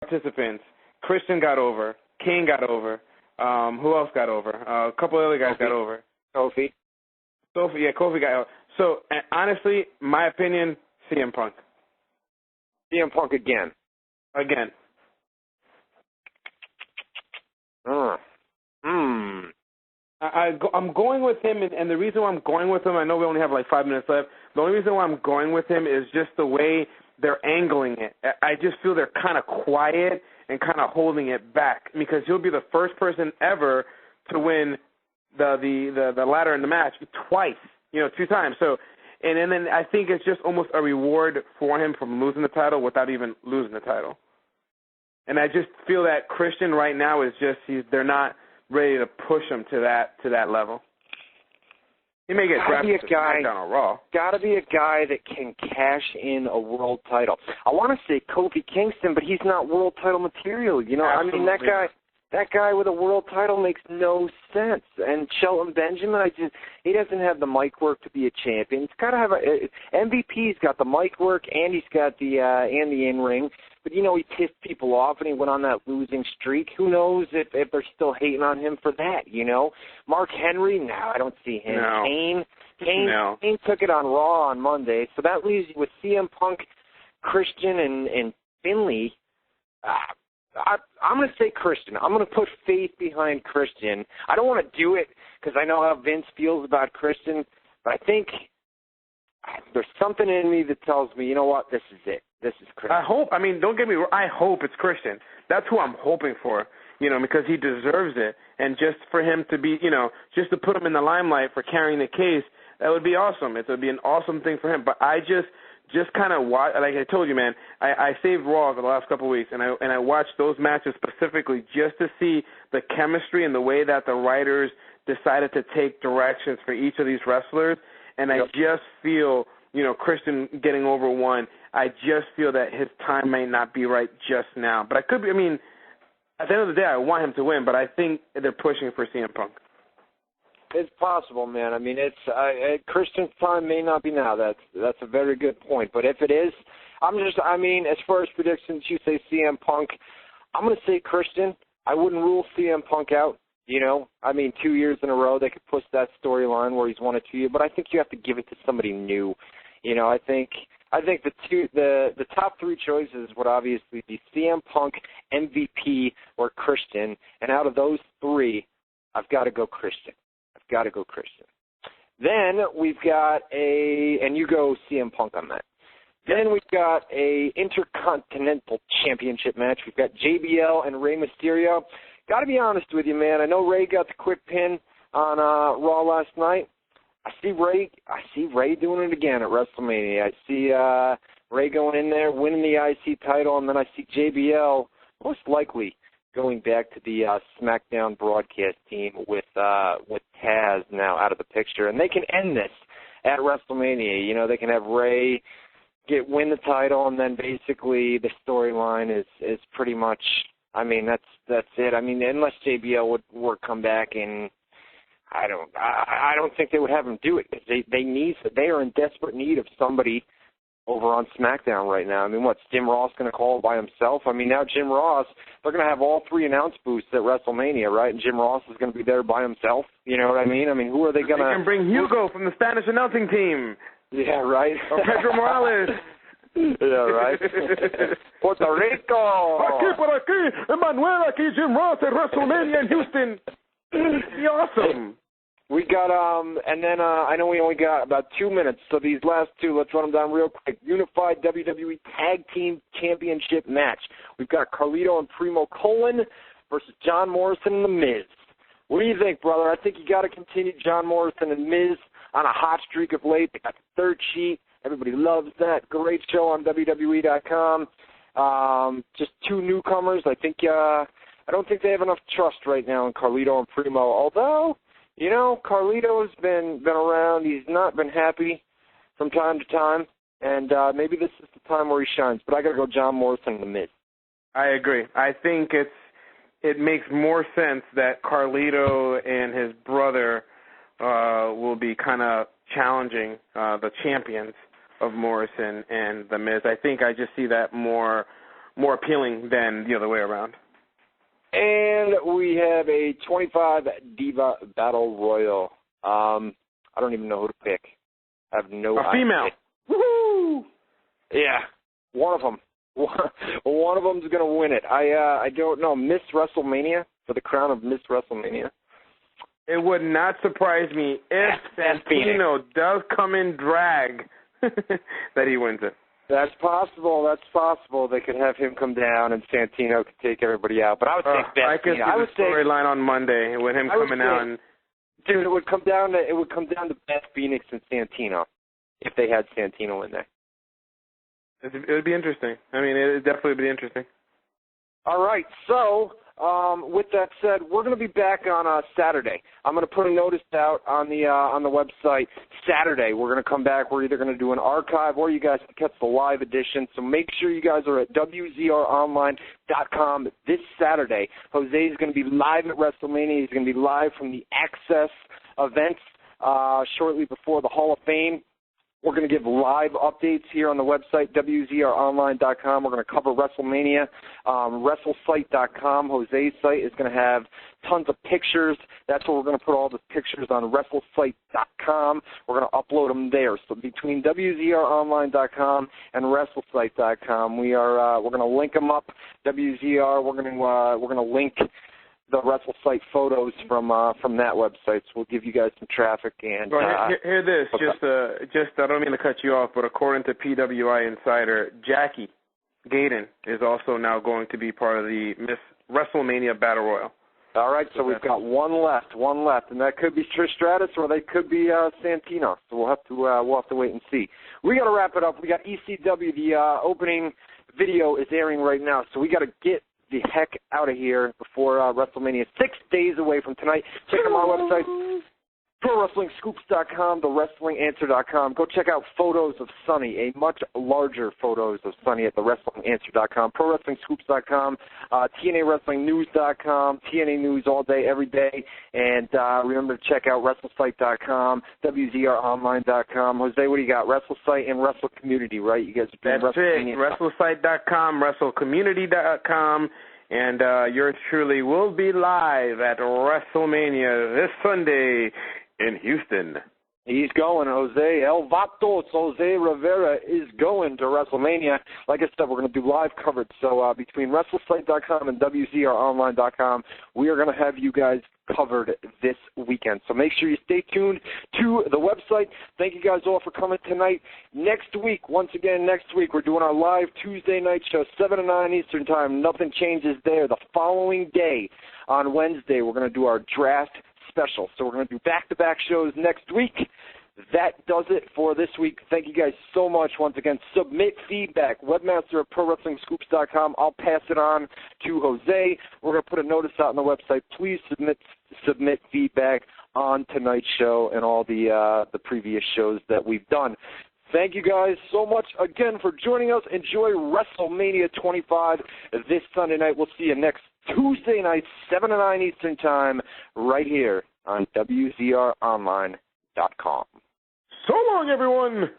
participants, Christian got over, Kane got over. Who else got over? A couple other guys got over. Kofi, yeah, Kofi got over. So, honestly, my opinion, CM Punk. CM Punk again. Again. I'm going with him, and the reason why I'm going with him, I know we only have like 5 minutes left. The only reason why I'm going with him is just the way they're angling it. I just feel they're kind of quiet and kind of holding it back because he'll be the first person ever to win the ladder in the match twice, 2 times. So, and then I think it's just almost a reward for him from losing the title without even losing the title. And I just feel that Christian right now is just they're not ready to push him to that level. He may get drafted to SmackDown or Raw. Got to be a guy that can cash in a world title. I want to say Kofi Kingston, but he's not world title material. Absolutely. I mean, that guy with a world title makes no sense. And Shelton Benjamin, he doesn't have the mic work to be a champion. He's got to have MVP's got the mic work and he's got the in-ring. But, he pissed people off and he went on that losing streak. Who knows if they're still hating on him for that, Mark Henry, no, I don't see him. No. Kane took it on Raw on Monday. So that leaves you with CM Punk, Christian, and Finley. I'm going to say Christian. I'm going to put faith behind Christian. I don't want to do it because I know how Vince feels about Christian, but I think there's something in me that tells me, you know what, this is it. This is Christian. Don't get me wrong, I hope it's Christian. That's who I'm hoping for, because he deserves it. And just for him to be, just to put him in the limelight for carrying the case, that would be awesome. It would be an awesome thing for him. But I just kind of watch, like I told you, man, I saved Raw for the last couple of weeks, and I watched those matches specifically just to see the chemistry and the way that the writers decided to take directions for each of these wrestlers. And I just feel, Christian getting over one, I just feel that his time may not be right just now. But at the end of the day, I want him to win, but I think they're pushing for CM Punk. It's possible, man. I mean, Christian's time may not be now. That's a very good point. But if it is, as far as predictions, you say CM Punk. I'm going to say Christian. I wouldn't rule CM Punk out. 2 years in a row, they could push that storyline where he's won it 2 years. But I think you have to give it to somebody new. I think the top 3 choices would obviously be CM Punk, MVP, or Christian. And out of those 3, I've got to go Christian. Then we've got and you go CM Punk on that. Then we've got a Intercontinental Championship match. We've got JBL and Rey Mysterio. Got to be honest with you, man. I know Rey got the quick pin on Raw last night. I see Rey doing it again at WrestleMania. I see Rey going in there, winning the IC title, and then I see JBL most likely going back to the SmackDown broadcast team with Taz now out of the picture, and they can end this at WrestleMania. They can have Rey win the title, and then basically the storyline is pretty much. That's it. Unless JBL would come back, and I don't think they would have him do it because they are in desperate need of somebody over on SmackDown right now. What's Jim Ross going to call it by himself? Now Jim Ross, they're going to have all 3 announce booths at WrestleMania, right? And Jim Ross is going to be there by himself. You know what I mean? Who are they going to? They can bring Hugo from the Spanish announcing team. Yeah, right. Or Pedro Morales. Yeah, right. Puerto Rico. Aquí por aquí, Emmanuel, aquí Jim Ross at WrestleMania in Houston. Be awesome. We got, and then I know we only got about 2 minutes, so these last 2, let's run them down real quick. Unified WWE Tag Team Championship match. We've got Carlito and Primo Colon versus John Morrison and The Miz. What do you think, brother? I think you got to continue John Morrison and Miz on a hot streak of late. They got the 3rd sheet. Everybody loves that. Great show on WZROnline.com. Just 2 newcomers. I don't think they have enough trust right now in Carlito and Primo, although, Carlito's been around. He's not been happy from time to time, and maybe this is the time where he shines. But I got to go John Morrison in The Miz. I agree. I think it makes more sense that Carlito and his brother will be kind of challenging the champions of Morrison and The Miz. I think I just see that more more appealing than the other way around. And we have a 25 Diva Battle Royal. I don't even know who to pick. I have no idea. A female. Woohoo! Yeah, one of them. One of them's going to win it. I don't know. Miss WrestleMania, for the crown of Miss WrestleMania. It would not surprise me if Santino does come in drag that he wins it. That's possible. That's possible. They could have him come down and Santino could take everybody out. But I would think Beth I could see the storyline on Monday with him coming out. And dude, it would come down to Beth Phoenix and Santino if they had Santino in there. It would be interesting. I mean, it would definitely be interesting. All right. So, with that said, we're going to be back on Saturday. I'm going to put a notice out on the website Saturday. We're going to come back. We're either going to do an archive or you guys can catch the live edition. So make sure you guys are at WZROnline.com this Saturday. Jose is going to be live at WrestleMania. He's going to be live from the Access events shortly before the Hall of Fame. We're going to give live updates here on the website, WZROnline.com. We're going to cover WrestleMania. WrestleSite.com, Jose's site, is going to have tons of pictures. That's where we're going to put all the pictures on WrestleSite.com. We're going to upload them there. So between WZROnline.com and WrestleSite.com, we're going to link them up. WZR, we're going to link the WrestleSite photos from that website, so we'll give you guys some traffic. And hear this, okay. just I don't mean to cut you off, but according to PWI Insider, Jackie Gaten is also now going to be part of the Miss WrestleMania Battle Royal. All right, so we've got one left, and that could be Trish Stratus or they could be Santino. So we'll have to wait and see. We got to wrap it up. We got ECW. The opening video is airing right now, so we got to get the heck out of here before WrestleMania. 6 days away from tonight. Check out my website, ProWrestlingScoops.com, TheWrestlingAnswer.com. Go check out photos of Sonny, a much larger photos of Sonny at TheWrestlingAnswer.com, ProWrestlingScoops.com, TNAWrestlingNews.com, TNA News all day, every day. And remember to check out WrestleSite.com, WZROnline.com. Jose, what do you got? WrestleSite and Wrestle Community, right? You guys are doing WrestleMania. WrestleSite.com, WrestleCommunity.com. And yours truly will be live at WrestleMania this Sunday in Houston. He's going, Jose. El Vato, Jose Rivera is going to WrestleMania. Like I said, we're going to do live coverage. So between WrestleSite.com and WZROnline.com, we are going to have you guys covered this weekend. So make sure you stay tuned to the website. Thank you guys all for coming tonight. Next week, we're doing our live Tuesday night show, 7 to 9 Eastern Time. Nothing changes there. The following day, on Wednesday, we're going to do our draft special. So we're going to do back-to-back shows next week. That does it for this week. Thank you guys so much. Once again, submit feedback. Webmaster at ProWrestlingScoops.com. I'll pass it on to Jose. We're going to put a notice out on the website. Please submit feedback on tonight's show and all the previous shows that we've done. Thank you guys so much again for joining us. Enjoy WrestleMania 25 this Sunday night. We'll see you next Tuesday night, 7 to 9 Eastern Time, right here on WZROnline.com. So long, everyone.